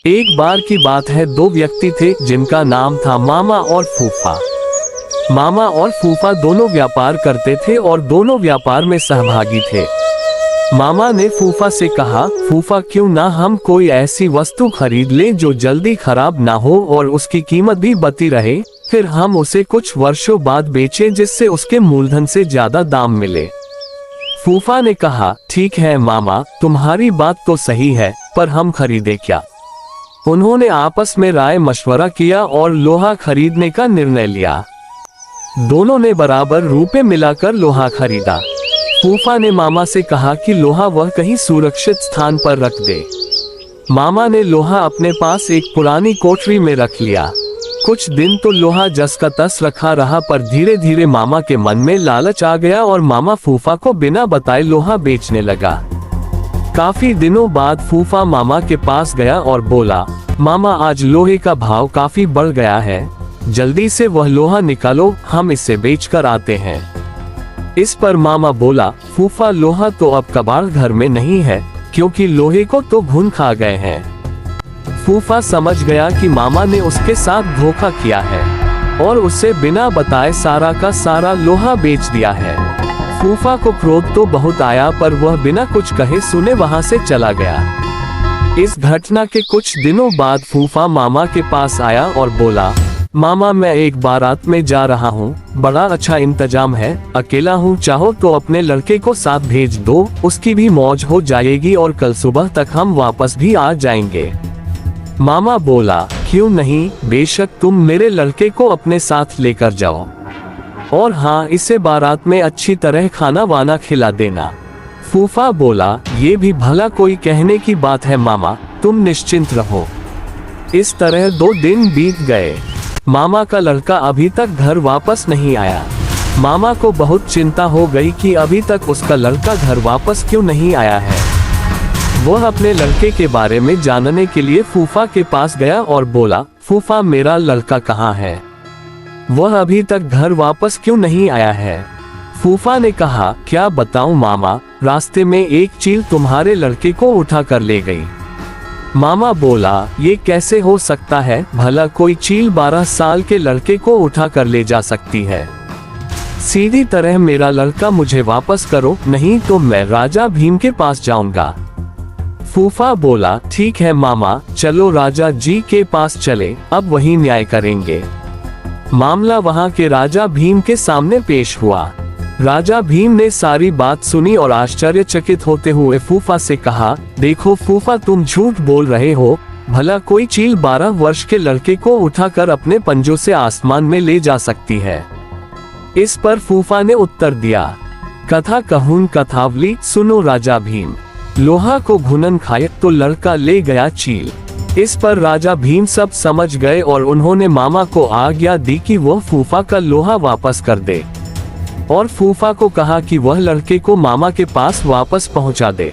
एक बार की बात है, दो व्यक्ति थे जिनका नाम था मामा और फूफा। मामा और फूफा दोनों व्यापार करते थे और दोनों व्यापार में सहभागी थे। मामा ने फूफा से कहा, फूफा क्यों ना हम कोई ऐसी वस्तु खरीद लें जो जल्दी खराब ना हो और उसकी कीमत भी बती रहे, फिर हम उसे कुछ वर्षों बाद बेचें जिससे उसके मूलधन से ज्यादा दाम मिले। फूफा ने कहा, ठीक है मामा, तुम्हारी बात तो सही है, पर हम खरीदे क्या? उन्होंने आपस में राय मशवरा किया और लोहा खरीदने का निर्णय लिया। दोनों ने बराबर रुपए मिलाकर लोहा खरीदा। फूफा ने मामा से कहा कि लोहा वह कहीं सुरक्षित स्थान पर रख दे। मामा ने लोहा अपने पास एक पुरानी कोठरी में रख लिया। कुछ दिन तो लोहा जस का तस रखा रहा, पर धीरे धीरे मामा के मन में लालच आ गया और मामा फूफा को बिना बताए लोहा बेचने लगा। काफी दिनों बाद फूफा मामा के पास गया और बोला, मामा आज लोहे का भाव काफी बढ़ गया है, जल्दी से वह लोहा निकालो, हम इसे बेचकर आते हैं। इस पर मामा बोला, फूफा लोहा तो अब कबाड़ घर में नहीं है, क्योंकि लोहे को तो घुन खा गए हैं। फूफा समझ गया कि मामा ने उसके साथ धोखा किया है और उसे बिना बताए सारा का सारा लोहा बेच दिया है। फूफा को क्रोध तो बहुत आया, पर वह बिना कुछ कहे सुने वहां से चला गया। इस घटना के कुछ दिनों बाद फूफा मामा के पास आया और बोला, मामा मैं एक बारात में जा रहा हूँ, बड़ा अच्छा इंतजाम है, अकेला हूँ, चाहो तो अपने लड़के को साथ भेज दो, उसकी भी मौज हो जाएगी और कल सुबह तक हम वापस भी आ जाएंगे। मामा बोला, क्यों नहीं, बेशक तुम मेरे लड़के को अपने साथ लेकर जाओ, और हाँ, इसे बारात में अच्छी तरह खाना वाना खिला देना। फूफा बोला, ये भी भला कोई कहने की बात है मामा, तुम निश्चिंत रहो। इस तरह 2 दिन बीत गए। मामा का लड़का अभी तक घर वापस नहीं आया। मामा को बहुत चिंता हो गई कि अभी तक उसका लड़का घर वापस क्यों नहीं आया है। वह अपने लड़के के बारे में जानने के लिए फूफा के पास गया और बोला, फूफा मेरा लड़का कहाँ है? वह अभी तक घर वापस क्यों नहीं आया है? फूफा ने कहा, क्या बताऊं मामा, रास्ते में एक चील तुम्हारे लड़के को उठा कर ले गई। मामा बोला, ये कैसे हो सकता है, भला कोई चील 12 साल के लड़के को उठा कर ले जा सकती है? सीधी तरह मेरा लड़का मुझे वापस करो, नहीं तो मैं राजा भीम के पास जाऊंगा। फूफा बोला, ठीक है मामा, चलो राजा जी के पास चले, अब वही न्याय करेंगे। मामला वहां के राजा भीम के सामने पेश हुआ। राजा भीम ने सारी बात सुनी और आश्चर्यचकित होते हुए फूफा से कहा, देखो फूफा, तुम झूठ बोल रहे हो, भला कोई चील 12 वर्ष के लड़के को उठाकर अपने पंजों से आसमान में ले जा सकती है? इस पर फूफा ने उत्तर दिया, कथा कहून कथावली, सुनो राजा भीम, लोहा को घुनन खाए तो लड़का ले गया चील। इस पर राजा भीम सब समझ गए और उन्होंने मामा को आज्ञा दी कि वह फूफा का लोहा वापस कर दे, और फूफा को कहा कि वह लड़के को मामा के पास वापस पहुंचा दे।